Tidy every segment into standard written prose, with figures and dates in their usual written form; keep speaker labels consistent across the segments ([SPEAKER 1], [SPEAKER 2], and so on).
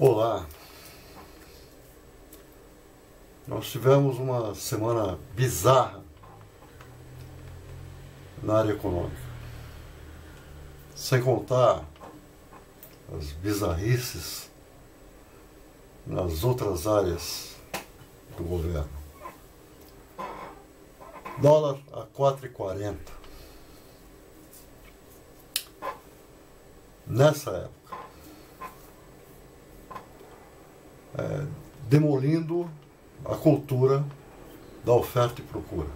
[SPEAKER 1] Olá, nós tivemos uma semana bizarra na área econômica, sem contar as bizarrices nas outras áreas do governo. Dólar a 4,40. Nessa época, demolindo a cultura da oferta e procura.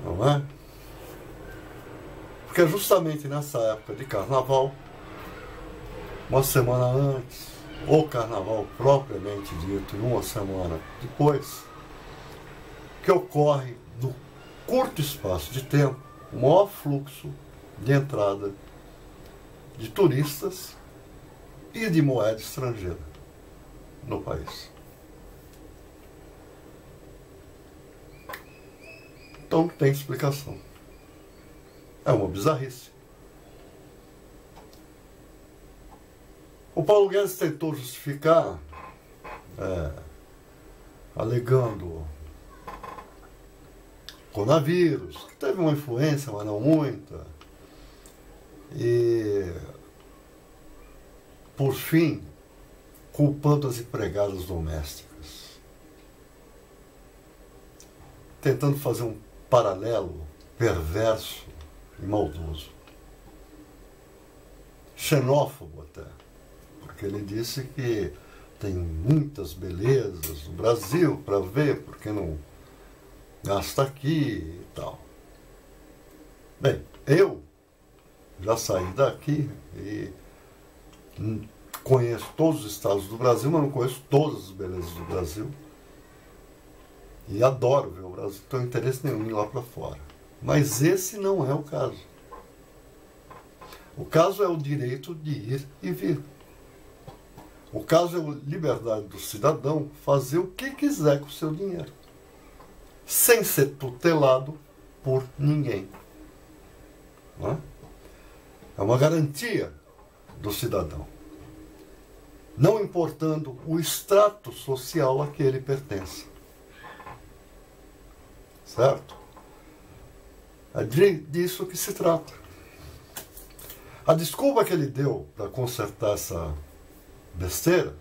[SPEAKER 1] Não é? Porque é justamente nessa época de carnaval, uma semana antes, ou carnaval propriamente dito, e uma semana depois, que ocorre, no curto espaço de tempo, o maior fluxo de entrada de turistas e de moeda estrangeira no país. Então tem explicação. É uma bizarrice. O Paulo Guedes tentou justificar, alegando coronavírus, que teve uma influência, mas não muita, e por fim, culpando as empregadas domésticas, tentando fazer um paralelo perverso e maldoso, xenófobo até, porque ele disse que tem muitas belezas no Brasil para ver, porque não gasta aqui e tal. Bem, eu já saí daqui e conheço todos os estados do Brasil, mas não conheço todas as belezas do Brasil. E adoro ver o Brasil, não tenho interesse nenhum em ir lá para fora. Mas esse não é o caso. O caso é o direito de ir e vir. O caso é a liberdade do cidadão fazer o que quiser com o seu dinheiro, sem ser tutelado por ninguém. Não é? É uma garantia do cidadão, não importando o extrato social a que ele pertence. Certo? É disso que se trata. A desculpa que ele deu para consertar essa besteira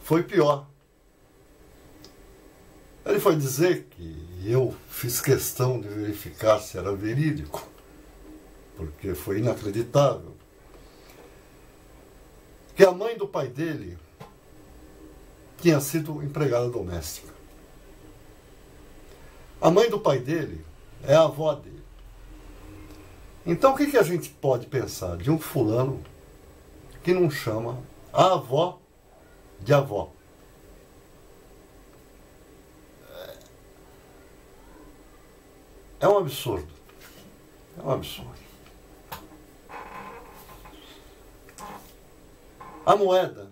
[SPEAKER 1] foi pior. Ele foi dizer que eu fiz questão de verificar se era verídico, porque foi inacreditável, que a mãe do pai dele tinha sido empregada doméstica. A mãe do pai dele é a avó dele. Então o que a gente pode pensar de um fulano que não chama a avó de avó? É um absurdo. É um absurdo. A moeda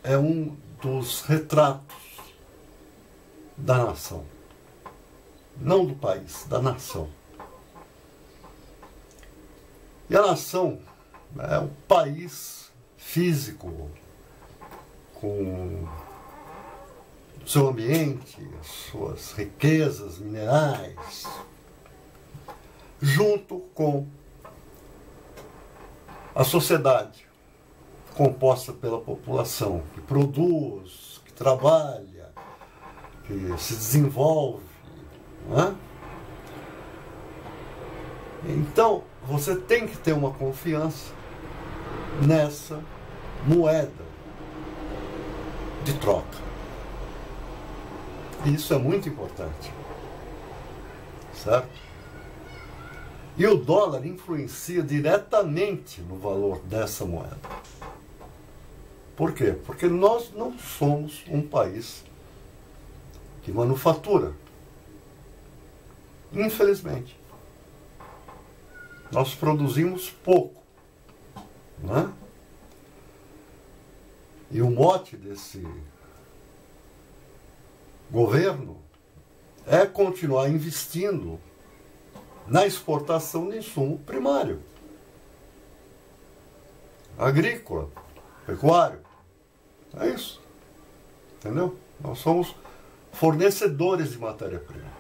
[SPEAKER 1] é um dos retratos da nação. Não do país, da nação. E a nação é o país físico, com o seu ambiente, as suas riquezas minerais, junto com a sociedade, composta pela população, que produz, que trabalha, que se desenvolve. Não é? Então, você tem que ter uma confiança nessa moeda de troca. Isso é muito importante. Certo? E o dólar influencia diretamente no valor dessa moeda. Por quê? Porque nós não somos um país que manufatura. Infelizmente. Nós produzimos pouco. Né? E o mote desse governo é continuar investindo na exportação de insumo primário. agrícola, pecuário. É isso. Entendeu? Nós somos fornecedores de matéria-prima.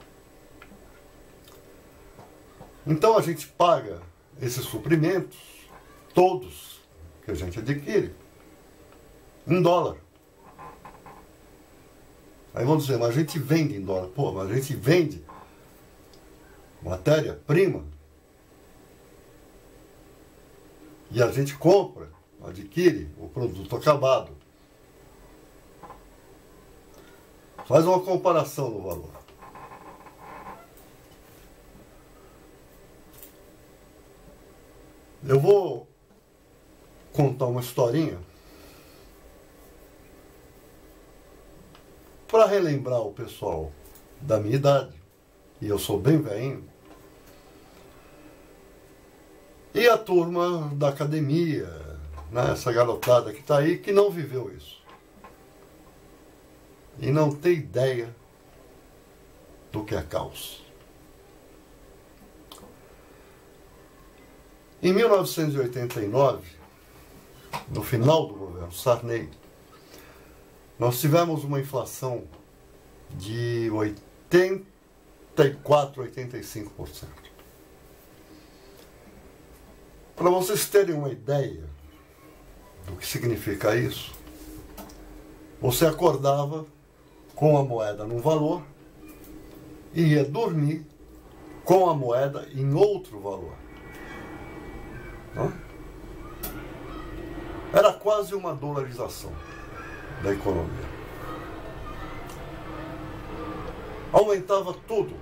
[SPEAKER 1] Então a gente paga esses suprimentos, todos que a gente adquire, em dólar. Aí vão dizer, mas a gente vende em dólar. Pô, mas a gente vende matéria-prima e a gente compra, adquire o produto acabado. Faz uma comparação no valor. Eu vou contar uma historinha para relembrar o pessoal da minha idade, e eu sou bem velhinho, e a turma da academia, né, essa garotada que está aí, que não viveu isso. E não tem ideia do que é caos. Em 1989, no final do governo Sarney, nós tivemos uma inflação de 84, 85%. Para vocês terem uma ideia do que significa isso, você acordava com a moeda num valor e ia dormir com a moeda em outro valor. Não? Era quase uma dolarização da economia. Aumentava tudo,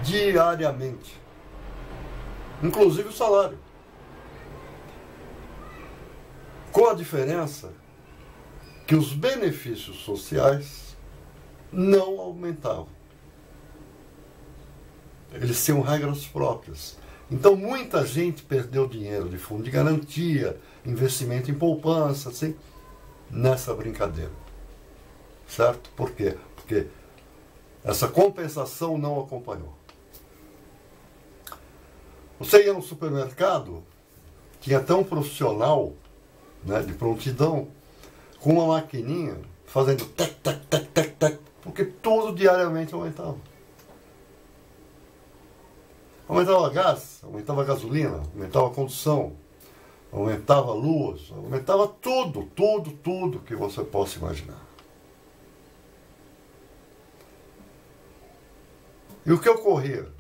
[SPEAKER 1] diariamente, inclusive o salário. Com a diferença que os benefícios sociais não aumentavam. Eles tinham regras próprias. Então muita gente perdeu dinheiro de fundo de garantia, investimento em poupança, assim, nessa brincadeira. Certo? Por quê? Porque essa compensação não acompanhou. Você ia no supermercado, tinha até um profissional, né, de prontidão, com uma maquininha, fazendo tec, tec, tec, tec, tec, porque tudo diariamente aumentava. Aumentava gás, aumentava gasolina, aumentava a condução, aumentava a luz, aumentava tudo, tudo, tudo que você possa imaginar. E o que ocorria?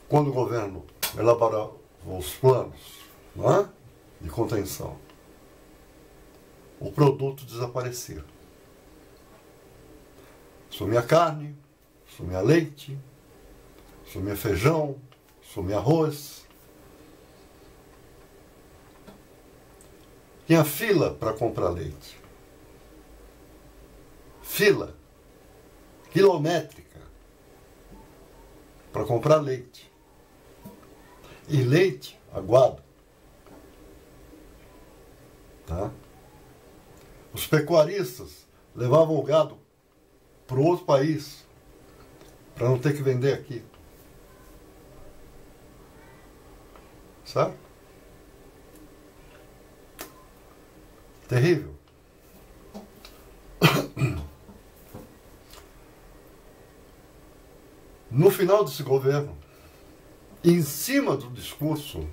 [SPEAKER 1] Quando o governo elaborava os planos, não é, de contenção, o produto desaparecia. Sumia carne, sumia leite, sumia feijão, sumia arroz. Tinha fila para comprar leite. Fila quilométrica para comprar leite. E leite aguado. Tá? Os pecuaristas levavam o gado para o outro país, para não ter que vender aqui. Sabe? Terrível. No final desse governo, em cima do discurso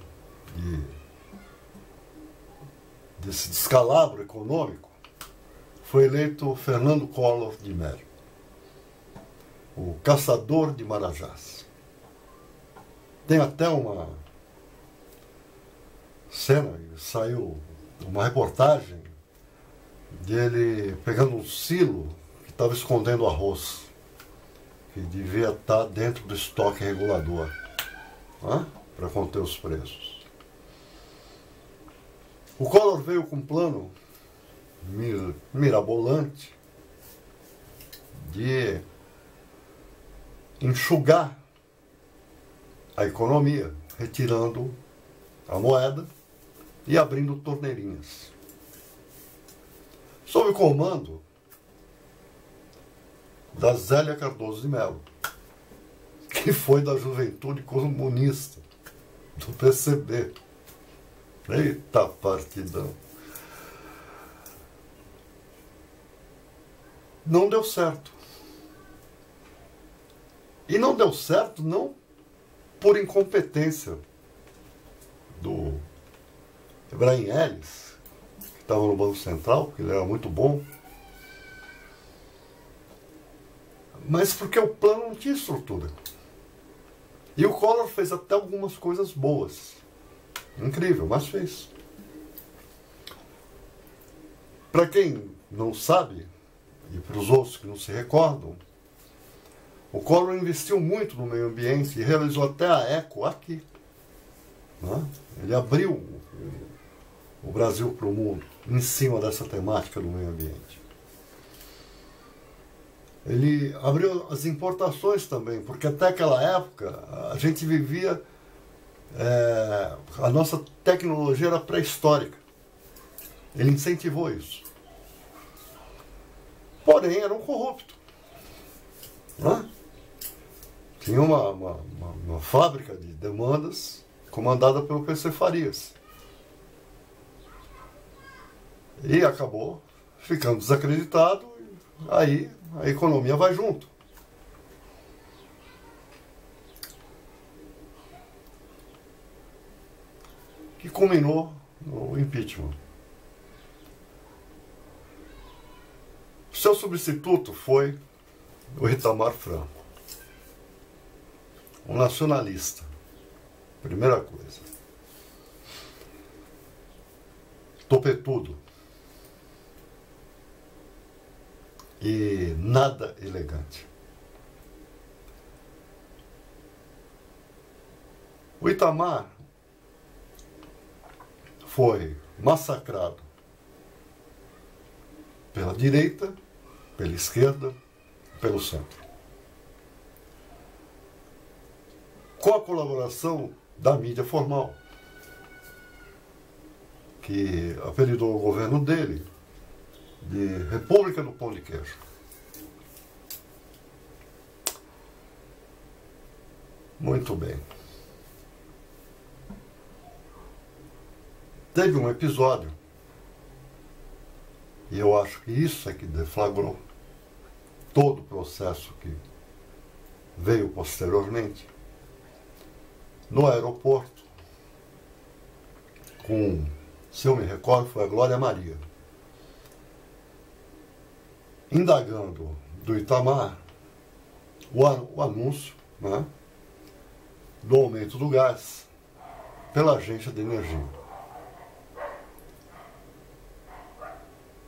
[SPEAKER 1] desse descalabro econômico, foi eleito Fernando Collor de Mello, o caçador de Marajás. Tem até uma cena, saiu uma reportagem dele pegando um silo que estava escondendo arroz, que devia estar dentro do estoque regulador, para conter os preços. O Collor veio com um plano mirabolante de enxugar a economia, retirando a moeda e abrindo torneirinhas. Sob o comando da Zélia Cardoso de Mello, que foi da Juventude Comunista. do PCB. Eita partidão. Não deu certo. E não deu certo não por incompetência do Ibrahim Ellis, que estava no Banco Central, porque ele era muito bom, mas porque o plano não tinha estrutura. E o Collor fez até algumas coisas boas. Incrível, mas fez. Para quem não sabe, e para os outros que não se recordam, o Collor investiu muito no meio ambiente e realizou até a Eco aqui. Né? Ele abriu o Brasil para o mundo em cima dessa temática do meio ambiente. Ele abriu as importações também, porque até aquela época a gente vivia, a nossa tecnologia era pré-histórica. Ele incentivou isso. Porém, era um corrupto. Né? Tinha uma fábrica de demandas comandada pelo PC Farias. E acabou ficando desacreditado, aí a economia vai junto. Que culminou no impeachment. Seu substituto foi o Itamar Franco, um nacionalista. Primeira coisa. Topetudo. E nada elegante. O Itamar foi massacrado pela direita, pela esquerda, pelo centro. Com a colaboração da mídia formal, que apelidou o governo dele de República do Pão de Queijo. Muito bem. Teve um episódio, e eu acho que isso é que deflagrou todo o processo que veio posteriormente, no aeroporto, com, se eu me recordo, foi a Glória Maria, indagando do Itamar o anúncio, né, do aumento do gás pela Agência de Energia.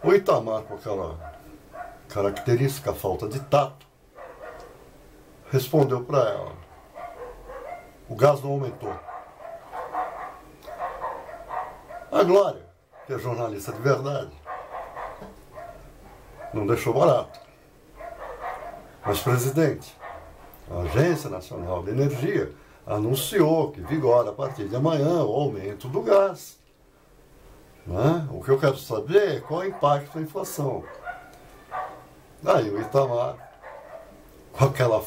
[SPEAKER 1] O Itamar, com aquela característica falta de tato, respondeu para ela: o gás não aumentou. A Glória, que é jornalista de verdade, não deixou barato. Mas, presidente, a Agência Nacional de Energia anunciou que vigora a partir de amanhã o aumento do gás. Né? O que eu quero saber é qual é o impacto da inflação. Aí o Itamar, com aquela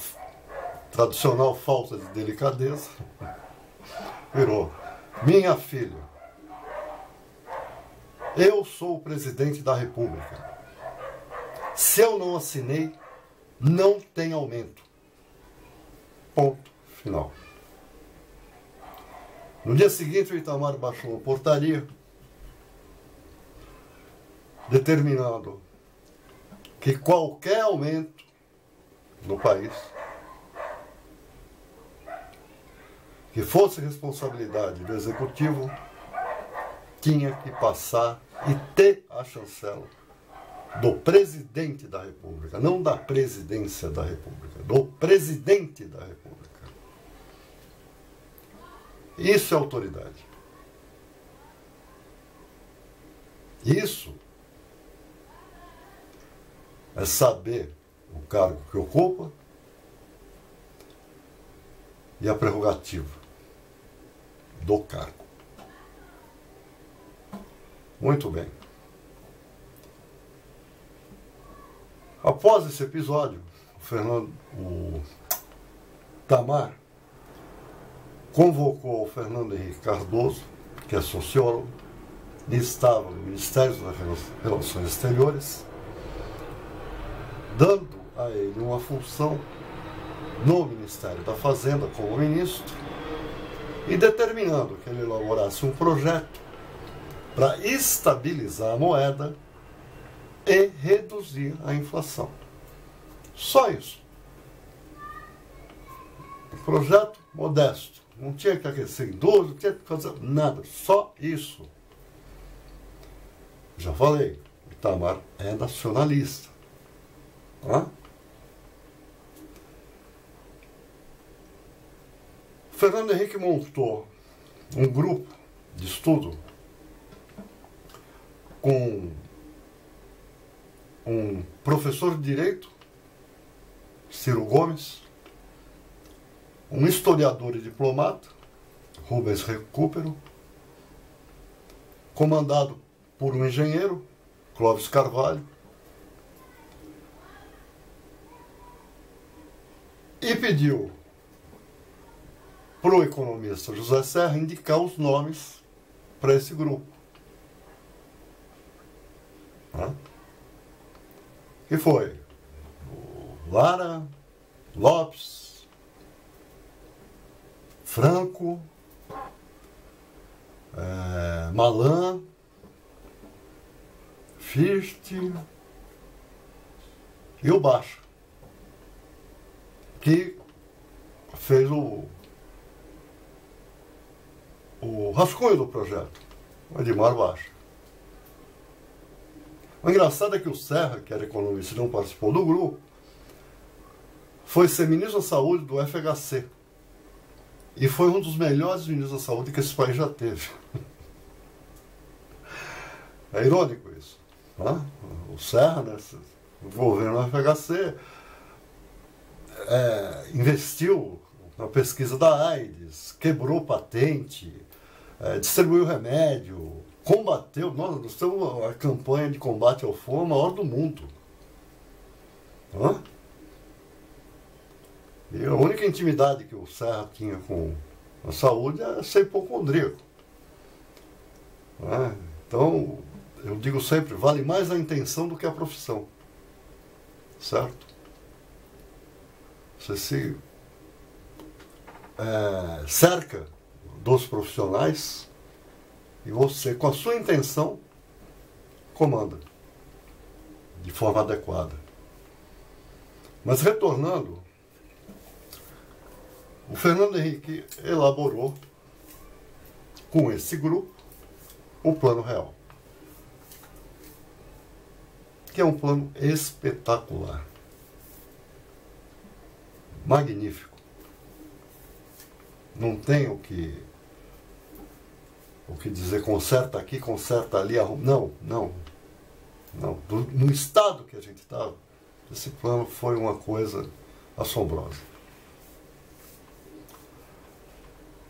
[SPEAKER 1] tradicional falta de delicadeza, virou: minha filha, eu sou o presidente da República. Se eu não assinei, não tem aumento. Ponto final. No dia seguinte, o Itamar baixou uma portaria determinando que qualquer aumento no país que fosse responsabilidade do Executivo tinha que passar e ter a chancela do presidente da República, não da presidência da República, do presidente da República. Isso é autoridade. Isso é saber o cargo que ocupa e a prerrogativa do cargo. Muito bem. Após esse episódio, o Itamar convocou o Fernando Henrique Cardoso, que é sociólogo, e estava no Ministério das Relações Exteriores, dando a ele uma função no Ministério da Fazenda como ministro e determinando que ele elaborasse um projeto para estabilizar a moeda e reduzir a inflação. Só isso. Um projeto modesto. Não tinha que aquecer indústria, não tinha que fazer nada. Só isso. Já falei, o Itamar é nacionalista. Fernando Henrique montou um grupo de estudo com um professor de direito, Ciro Gomes, um historiador e diplomata, Rubens Recupero, comandado por um engenheiro, Clóvis Carvalho, e pediu para o economista José Serra indicar os nomes para esse grupo. Que foi o Lara, Lopes, Franco, Malan, Fichte e o Baixa, que fez o rascunho do projeto, o Edmar Baixa. O engraçado é que o Serra, que era economista e não participou do grupo, foi ser ministro da Saúde do FHC. E foi um dos melhores ministros da Saúde que esse país já teve. É irônico isso. O Serra, né, o governo do FHC, investiu na pesquisa da AIDS, quebrou patente, distribuiu remédio, combateu. Nós temos a campanha de combate ao fome maior do mundo. E a única intimidade que o Serra tinha com a saúde é ser hipocondríaco. Então, eu digo sempre, vale mais a intenção do que a profissão. Certo? Você se cerca dos profissionais e você, com a sua intenção, comanda de forma adequada. Mas retornando, o Fernando Henrique elaborou com esse grupo o Plano Real, que é um plano espetacular, magnífico. Não tem o que dizer, conserta aqui, conserta ali, arruma. Não. No estado que a gente estava, esse plano foi uma coisa assombrosa.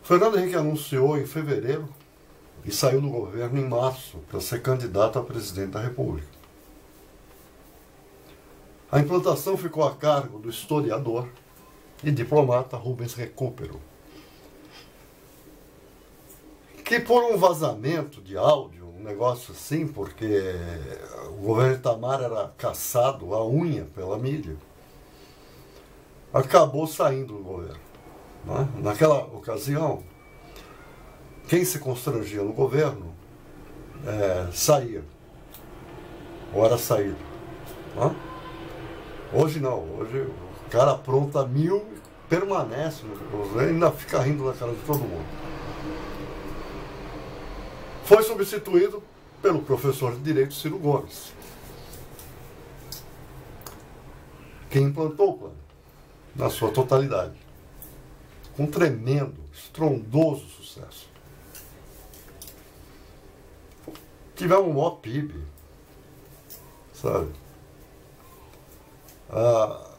[SPEAKER 1] Fernando Henrique anunciou em fevereiro e saiu do governo em março para ser candidato a presidente da República. A implantação ficou a cargo do historiador e diplomata Rubens Recupero, que por um vazamento de áudio, um negócio assim, porque o governo Itamar era caçado à unha pela mídia, acabou saindo do governo. Naquela ocasião, quem se constrangia no governo saía, ou era saído. Hoje não, hoje o cara apronta 1000 e permanece no governo e ainda fica rindo na cara de todo mundo. Foi substituído pelo professor de Direito Ciro Gomes, que implantou o plano na sua totalidade, com tremendo, estrondoso sucesso. Tivemos um maior PIB, sabe? A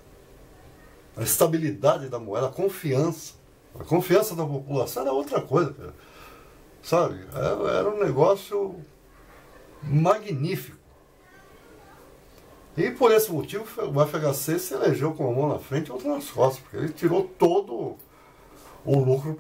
[SPEAKER 1] estabilidade da moeda, a confiança da população era outra coisa, cara. Sabe? Era um negócio magnífico. E por esse motivo o FHC se elegeu com uma mão na frente e outra nas costas, porque ele tirou todo o lucro